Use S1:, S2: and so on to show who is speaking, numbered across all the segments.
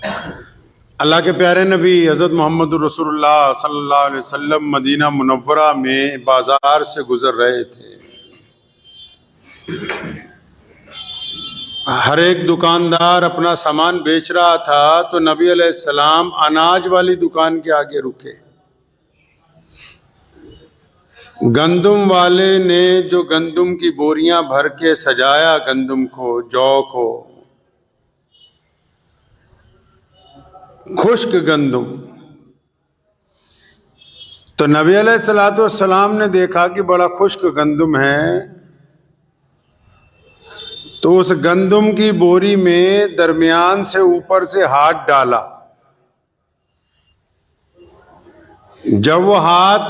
S1: अल्लाह के प्यारे नबी हज़रत मोहम्मद रसूलुल्लाह सल्लल्लाहु अलैहि वसल्लम मदीना मुनव्वरा में बाजार से गुजर रहे थे। हर एक दुकानदार अपना सामान बेच रहा था तो नबी अलैहिस्सलाम अनाज वाली दुकान के आगे रुके। गंदुम वाले ने जो गंदुम की बोरियां भर के सजाया, गंदुम को, जौ को, खुश्क गंदुम, तो नबी अलैहिस्सलाम ने देखा कि बड़ा खुश्क गंदुम है, तो उस गंदुम की बोरी में दरमियान से ऊपर से हाथ डाला। जब वो हाथ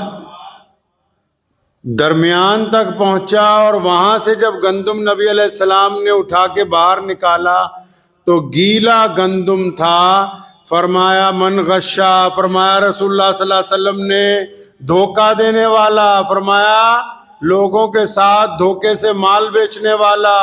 S1: दरमियान तक पहुंचा और वहां से जब गंदुम नबी अलैहिस्सलाम ने उठा के बाहर निकाला तो गीला गंदुम था। फरमाया मन गश्शा, फरमाया रसूलुल्लाह सल्लल्लाहु अलैहि वसल्लम ने धोखा देने वाला, फरमाया लोगों के साथ धोखे से माल बेचने वाला,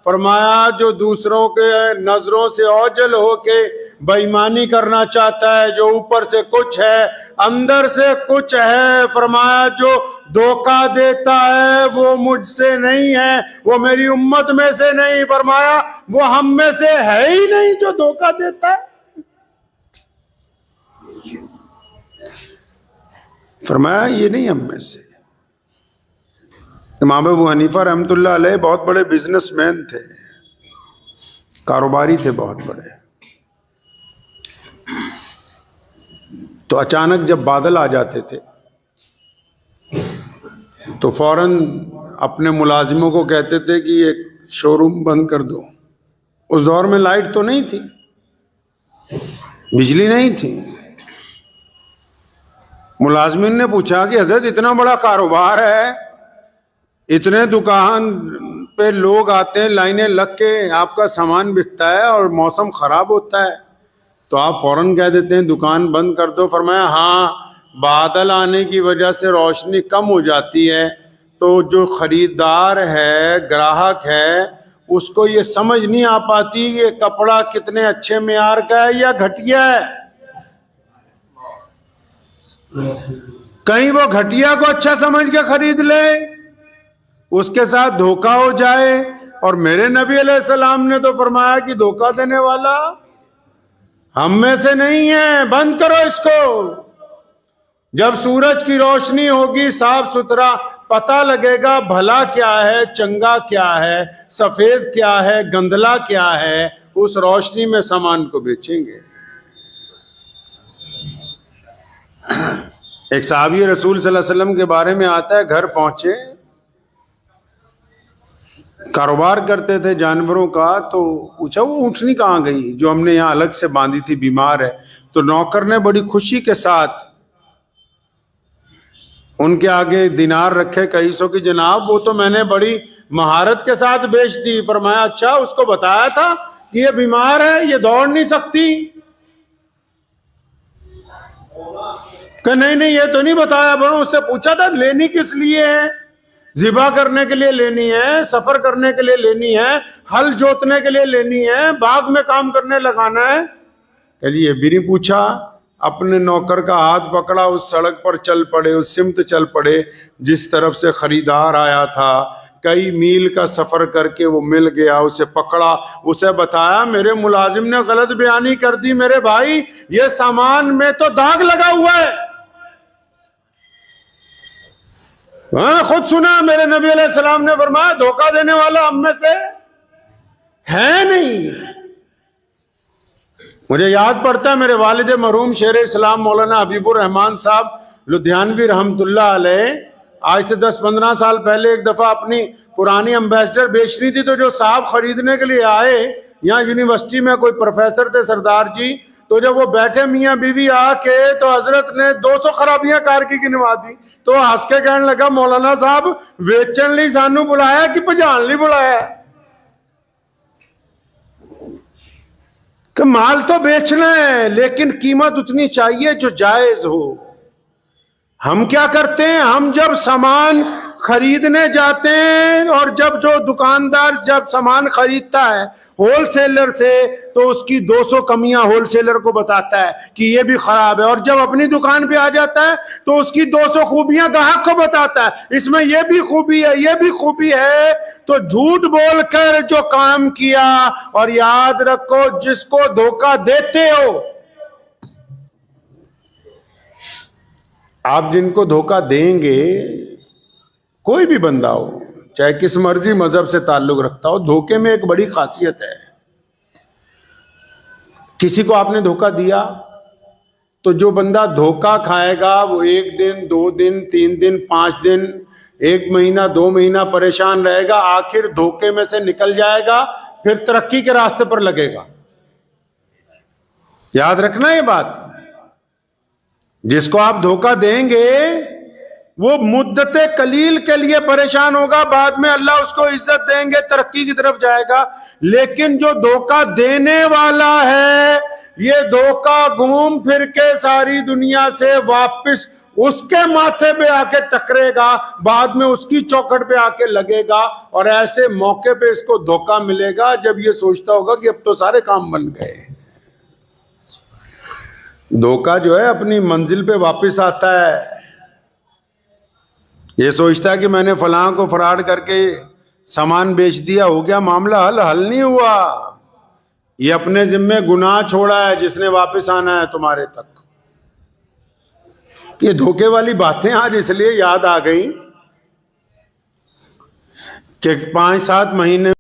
S1: फरमाया जो दूसरों के नजरों से ओझल होके बेईमानी करना चाहता है, जो ऊपर से कुछ है अंदर से कुछ है, फरमाया जो धोखा देता है वो मुझसे नहीं है, वो मेरी उम्मत में से नहीं, फरमाया वो हम में से है ही नहीं जो धोखा देता है। फरमाया ये नहीं हम में से। इमाम अबू हनीफा रहमतुल्लाह अलैह बहुत बड़े बिजनेसमैन थे, कारोबारी थे बहुत बड़े। तो अचानक जब बादल आ जाते थे तो फौरन अपने मुलाजिमों को कहते थे कि ये शोरूम बंद कर दो। उस दौर में लाइट तो नहीं थी, बिजली नहीं थी। मुलाजिमिन ने पूछा कि हजरत इतना बड़ा कारोबार है, इतने दुकान पे लोग आते हैं, लाइनें लग के आपका सामान बिकता है और मौसम खराब होता है तो आप फौरन कह देते हैं दुकान बंद कर दो। फरमाया हाँ, बादल आने की वजह से रोशनी कम हो जाती है तो जो खरीदार है, ग्राहक है, उसको ये समझ नहीं आ पाती ये कपड़ा कितने अच्छे मेयार का है या घटिया है। कहीं वो घटिया को अच्छा समझ के खरीद ले, उसके साथ धोखा हो जाए। और मेरे नबी अलैहिस्सलाम ने तो फरमाया कि धोखा देने वाला हम में से नहीं है, बंद करो इसको। जब सूरज की रोशनी होगी, साफ सुथरा पता लगेगा भला क्या है, चंगा क्या है, सफेद क्या है, गंदला क्या है, उस रोशनी में सामान को बेचेंगे। एक साहबी रसूल सल्लल्लाहु अलैहि वसल्लम के बारे में आता है, घर पहुंचे, कारोबार करते थे जानवरों का, तो पूछा वो ऊँटनी कहाँ गई जो हमने यहाँ अलग से बांधी थी, बीमार है। तो नौकर ने बड़ी खुशी के साथ उनके आगे दिनार रखे कई सौ की, जनाब वो तो मैंने बड़ी महारत के साथ बेच दी। फरमाया अच्छा, उसको बताया था कि ये बीमार है, ये दौड़ नहीं सकती? कि नहीं नहीं ये तो नहीं बताया। बड़ों उससे पूछा था लेनी किस लिए है? ज़िबा करने के लिए लेनी है, सफर करने के लिए लेनी है, हल जोतने के लिए लेनी है, बाग में काम करने लगाना है? कहिए ये भी नहीं पूछा। अपने नौकर का हाथ पकड़ा, उस सड़क पर चल पड़े, उस सिमत चल पड़े जिस तरफ से खरीदार आया था। कई मील का सफर करके वो मिल गया, उसे पकड़ा, उसे बताया मेरे मुलाजिम ने गलत बयानी कर दी मेरे भाई, ये सामान में तो दाग लगा हुआ है। हाँ, खुद सुना मेरे नबी अलैहिस्सलाम ने फरमाया धोखा देने वाला हम में से है नहीं। मुझे याद पड़ता है मेरे वालिद मरहूम शेर इस्लाम मौलाना हबीबुर रहमान साहब लुधियानवी रहमतुल्लाह अलैह आज से 10-15 साल पहले एक दफा अपनी पुरानी एम्बेसडर बेचनी थी, तो जो साहब खरीदने के लिए आए, यहाँ यूनिवर्सिटी में कोई प्रोफेसर थे सरदार जी, तो जब वो बैठे मियाँ बीवी आके तो हजरत ने 200 खराबियां कार की गिनवा दी। तो हंस के कहने लगा मौलाना साहब बेचन ली सानू बुलाया कि भजान ली बुलाया? कि माल तो बेचना है लेकिन कीमत उतनी चाहिए जो जायज हो। हम क्या करते हैं, हम जब सामान खरीदने जाते हैं और जब जो दुकानदार जब सामान खरीदता है होलसेलर से तो उसकी 200 कमियां होलसेलर को बताता है कि ये भी खराब है, और जब अपनी दुकान पे आ जाता है तो उसकी 200 खूबियां ग्राहक को बताता है, इसमें ये भी खूबी है, ये भी खूबी है। तो झूठ बोलकर जो काम किया, और याद रखो जिसको धोखा देते हो, आप जिनको धोखा देंगे, कोई भी बंदा हो, चाहे किस मर्जी मजहब से ताल्लुक रखता हो, धोखे में एक बड़ी खासियत है। किसी को आपने धोखा दिया तो जो बंदा धोखा खाएगा वो 1 दिन 2 दिन 3 दिन 5 दिन 1 महीना 2 महीना परेशान रहेगा, आखिर धोखे में से निकल जाएगा, फिर तरक्की के रास्ते पर लगेगा। याद रखना ये बात, जिसको आप धोखा देंगे वो मुद्दते कलील के लिए परेशान होगा, बाद में अल्लाह उसको इज्जत देंगे, तरक्की की तरफ जाएगा। लेकिन जो धोखा देने वाला है, ये धोखा घूम फिर के सारी दुनिया से वापस उसके माथे पे आके टकरेगा, बाद में उसकी चौखट पे आके लगेगा, और ऐसे मौके पे इसको धोखा मिलेगा जब ये सोचता होगा कि अब तो सारे काम बन गए। धोखा जो है अपनी मंजिल पे वापस आता है, ये सोचता है कि मैंने फलां को फराड करके सामान बेच दिया, हो गया मामला हल। हल नहीं हुआ, ये अपने जिम्मे गुनाह छोड़ा है जिसने वापस आना है तुम्हारे तक। ये धोखे वाली बातें आज इसलिए याद आ गई कि 5-7 महीने